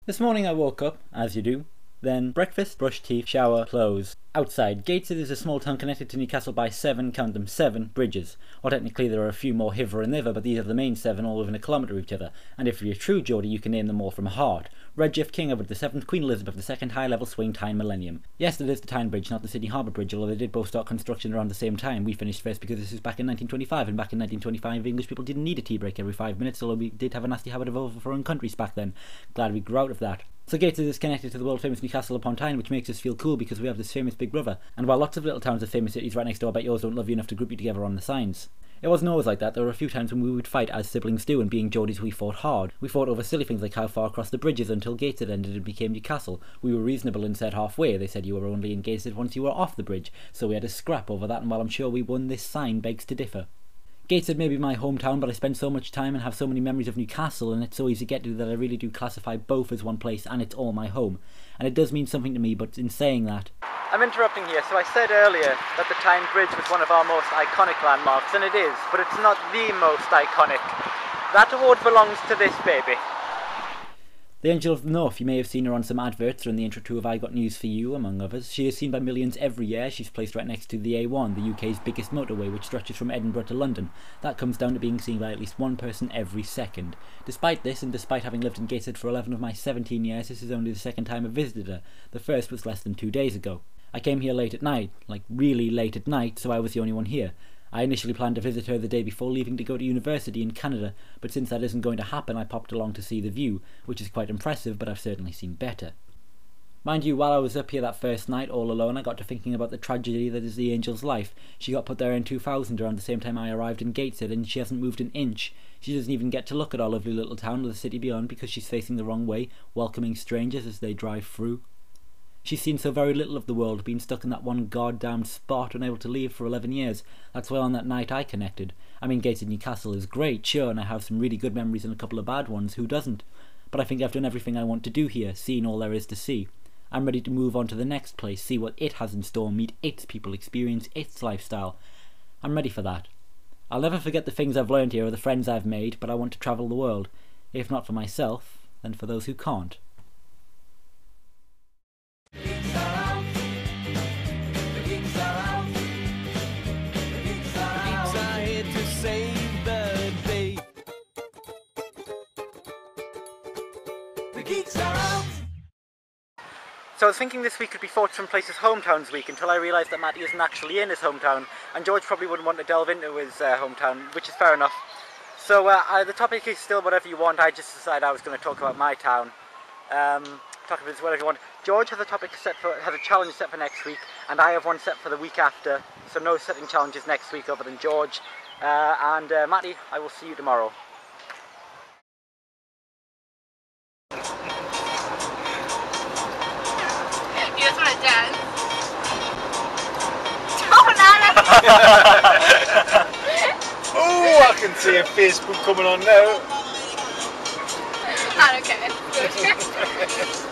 This morning I woke up, as you do, then breakfast, brush teeth, shower, clothes. Outside, Gateshead is a small town connected to Newcastle by count them, 7 bridges. Well, technically there are a few more hither and thither, but these are the main 7 all within a kilometre of each other, and if you're a true Geordie you can name them all from heart. Redgift King over the 7th, Queen Elizabeth II High Level Swing Tyne Millennium. Yes, it is the Tyne Bridge, not the Sydney Harbour Bridge, although they did both start construction around the same time. We finished first because this was back in 1925, and back in 1925 English people didn't need a tea break every 5 minutes, although we did have a nasty habit of overthrowing countries back then. Glad we grew out of that. So Gateshead is connected to the world famous Newcastle upon Tyne, which makes us feel cool because we have this famous big brother. And while lots of little towns have famous cities right next door, I bet yours don't love you enough to group you together on the signs. It wasn't always like that. There were a few times when we would fight as siblings do, and being Geordies we fought hard. We fought over silly things like how far across the bridges until Gateshead ended and became Newcastle. We were reasonable and said halfway. They said you were only in Gateshead once you were off the bridge, so we had a scrap over that, and while I'm sure we won, this sign begs to differ. Gateshead may be my hometown, but I spend so much time and have so many memories of Newcastle, and it's so easy to get to that I really do classify both as one place, and it's all my home. And it does mean something to me, but in saying that... I'm interrupting here, so I said earlier that the Tyne Bridge was one of our most iconic landmarks, and it is, but it's not the most iconic. That award belongs to this baby. The Angel of the North, you may have seen her on some adverts or in the intro to Have I Got News For You, among others. She is seen by millions every year. She's placed right next to the A1, the UK's biggest motorway, which stretches from Edinburgh to London. That comes down to being seen by at least one person every second. Despite this, and despite having lived in Gateshead for 11 of my 17 years, this is only the second time I've visited her. The first was less than 2 days ago. I came here late at night, like really late at night, so I was the only one here. I initially planned to visit her the day before leaving to go to university in Canada, but since that isn't going to happen, I popped along to see the view, which is quite impressive, but I've certainly seen better. Mind you, while I was up here that first night all alone, I got to thinking about the tragedy that is the Angel's life. She got put there in 2000 around the same time I arrived in Gateshead, and she hasn't moved an inch. She doesn't even get to look at our lovely little town or the city beyond because she's facing the wrong way, welcoming strangers as they drive through. She's seen so very little of the world, being stuck in that one goddamn spot, unable to leave for 11 years. That's why on that night I connected. I mean, Gateshead Newcastle is great, sure, and I have some really good memories and a couple of bad ones, who doesn't? But I think I've done everything I want to do here, seen all there is to see. I'm ready to move on to the next place, see what it has in store, meet its people, experience its lifestyle. I'm ready for that. I'll never forget the things I've learned here or the friends I've made, but I want to travel the world. If not for myself, then for those who can't. So I was thinking this week could be Fortune Place's Hometowns week until I realised that Matty isn't actually in his hometown, and George probably wouldn't want to delve into his hometown, which is fair enough. So the topic is still whatever you want. I just decided I was going to talk about my town. Talk about this whatever you want. George has a challenge set for next week, and I have one set for the week after. So no setting challenges next week other than George. And Matty, I will see you tomorrow. You just want to dance? Don't Oh, I can see a Facebook coming on now. I don't care.